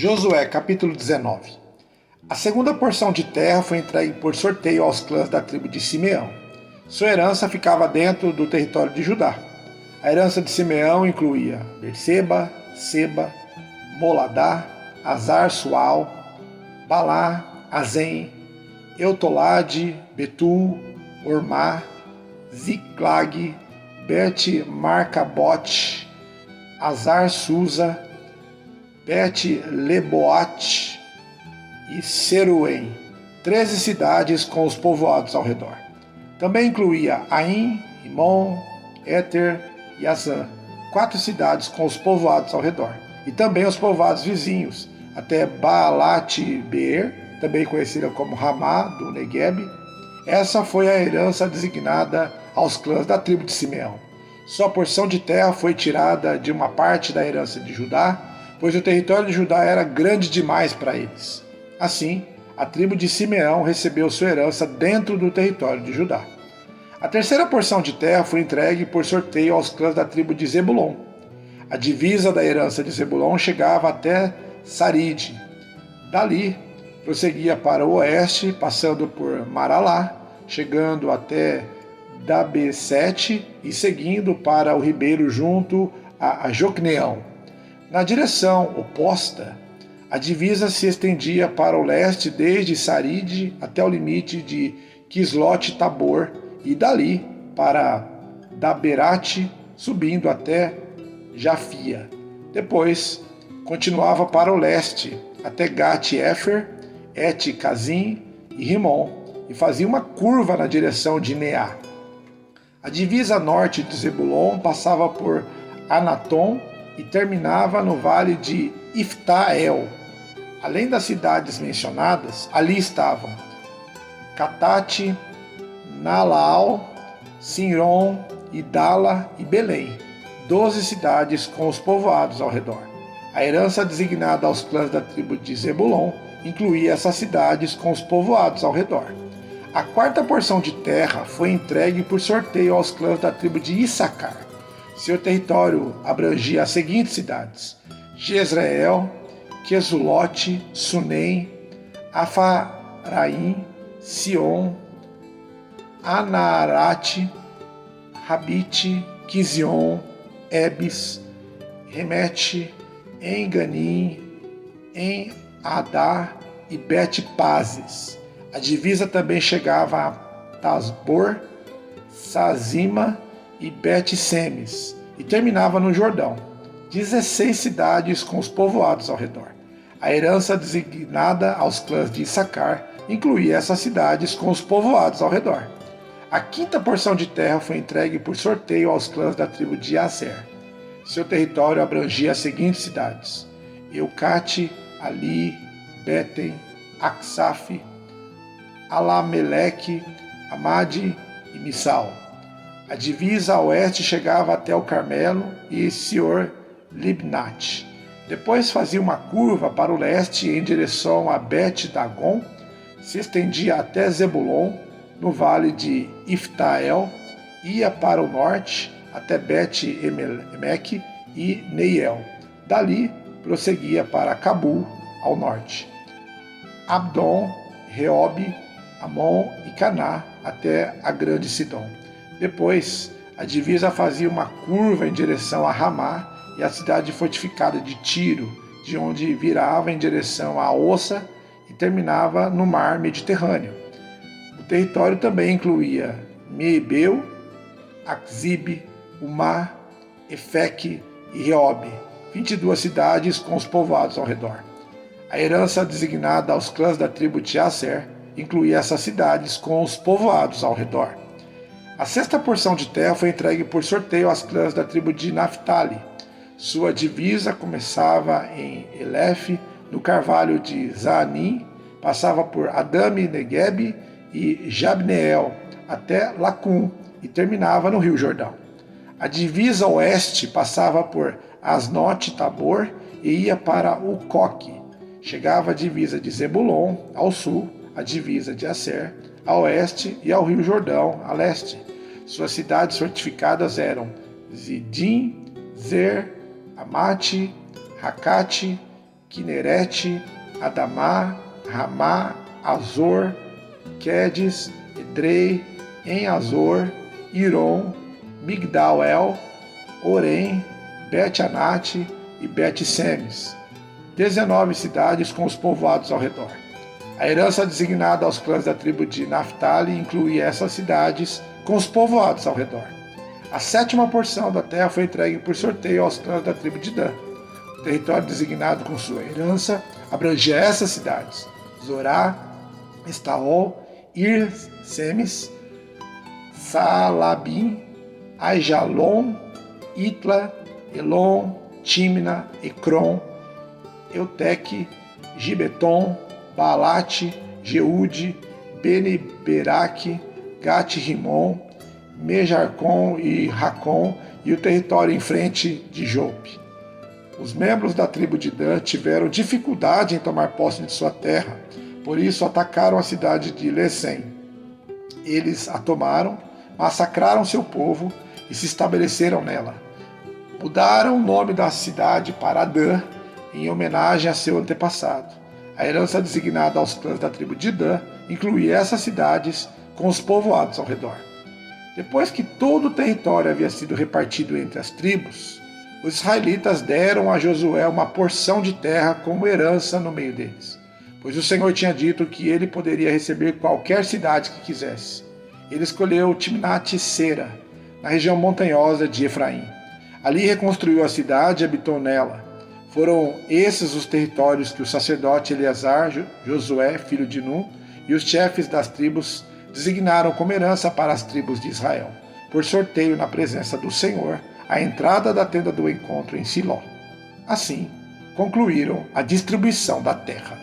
Josué, capítulo 19. A segunda porção de terra foi entregue por sorteio aos clãs da tribo de Simeão. Sua herança ficava dentro do território de Judá. A herança de Simeão incluía Berseba, Seba, Moladá, Azar, Sual, Balá, Azem, Eutolade, Betul, Ormá, Ziclag, Bet-Marcabote, Azar, Susa, Bet-Leboate e Seruém, 13 cidades com os povoados ao redor. Também incluía Aim, Rimon, Éter e Azã, 4 cidades com os povoados ao redor, e também os povoados vizinhos, até Baalat-Beer, também conhecida como Ramá, do Negueb. Essa foi a herança designada aos clãs da tribo de Simeão. Sua porção de terra foi tirada de uma parte da herança de Judá, pois o território de Judá era grande demais para eles. Assim, a tribo de Simeão recebeu sua herança dentro do território de Judá. A terceira porção de terra foi entregue por sorteio aos clãs da tribo de Zebulon. A divisa da herança de Zebulon chegava até Saride. Dali, prosseguia para o oeste, passando por Maralá, chegando até Dabesete e seguindo para o ribeiro junto a Jocneão. Na direção oposta, a divisa se estendia para o leste desde Saride até o limite de Quislot-Tabor e dali para Daberate, subindo até Jafia. Depois, continuava para o leste até Gat-Efer, Et-Cazim e Rimon e fazia uma curva na direção de Neá. A divisa norte de Zebulon passava por Anatom e terminava no vale de Iftael. Além das cidades mencionadas, ali estavam Catate, Nalaal, Sinron, Idala e Belém, 12 cidades com os povoados ao redor. A herança designada aos clãs da tribo de Zebulon incluía essas cidades com os povoados ao redor. A quarta porção de terra foi entregue por sorteio aos clãs da tribo de Issacar. Seu território abrangia as seguintes cidades: Jezreel, Quesulote, Sunem, Afaraim, Sion, Anarate, Rabite, Quizion, Ebis, Remete, Enganim, Adar e Bet-Pazes. A divisa também chegava a Tasbor, Sazima e Bet-Semes e terminava no Jordão. 16 cidades com os povoados ao redor. A herança designada aos clãs de Issacar incluía essas cidades com os povoados ao redor. A quinta porção de terra foi entregue por sorteio aos clãs da tribo de Aser. Seu território abrangia as seguintes cidades: Eucate, Ali, Betem, Aksaf, Alameleque, Amade e Missal. A divisa a oeste chegava até o Carmelo e Sior Libnat. Depois fazia uma curva para o leste em direção a Bet-Dagon, se estendia até Zebulon, no vale de Iftael, ia para o norte até Bet-Emeque e Neiel. Dali prosseguia para Cabul, ao norte. Abdon, Reob, Amon e Caná, até a grande Sidom. Depois, a divisa fazia uma curva em direção a Ramá e a cidade fortificada de Tiro, de onde virava em direção a Ossa e terminava no mar Mediterrâneo. O território também incluía Meibeu, Akzib, Umá, Efeque e Reob, 22 cidades com os povoados ao redor. A herança designada aos clãs da tribo de Aser incluía essas cidades com os povoados ao redor. A sexta porção de terra foi entregue por sorteio às clãs da tribo de Naphtali. Sua divisa começava em Elef, no carvalho de Zaanim, passava por Adame Negueb e Jabneel, até Lacum, e terminava no Rio Jordão. A divisa oeste passava por Asnote Tabor e ia para Ucoque. Chegava a divisa de Zebulon, ao sul, a divisa de Aser, a oeste, e ao Rio Jordão, a leste. Suas cidades fortificadas eram Zidim, Zer, Amate, Hakate, Quinerete, Adamá, Ramá, Azor, Quedes, Edrei, En-Azor, Iron, Migdal-El, Orém, Bet-Anate e Bet-Semes, 19 cidades com os povoados ao redor. A herança designada aos clãs da tribo de Naftali incluía essas cidades com os povoados ao redor. A 7ª porção da terra foi entregue por sorteio aos clãs da tribo de Dan. O território designado com sua herança abrangia essas cidades: Zorá, Estaol, Ir, Semes, Salabim, Aijalon, Itla, Elon, Timna, Ecrom, Euteque, Gibeton, Baalate, Jeude, Beni-Beraque, Gat-Rimon, Mejarcon e Racon e o território em frente de Jope. Os membros da tribo de Dan tiveram dificuldade em tomar posse de sua terra, por isso atacaram a cidade de Lesem. Eles a tomaram, massacraram seu povo e se estabeleceram nela. Mudaram o nome da cidade para Dan, em homenagem a seu antepassado. A herança designada aos clãs da tribo de Dan incluía essas cidades com os povoados ao redor. Depois que todo o território havia sido repartido entre as tribos, os israelitas deram a Josué uma porção de terra como herança no meio deles, pois o Senhor tinha dito que ele poderia receber qualquer cidade que quisesse. Ele escolheu Timnat-Sera, na região montanhosa de Efraim. Ali reconstruiu a cidade e habitou nela. Foram esses os territórios que o sacerdote Eleazar, Josué, filho de Nun, e os chefes das tribos designaram como herança para as tribos de Israel, por sorteio na presença do Senhor, à entrada da tenda do encontro em Siló. Assim, concluíram a distribuição da terra.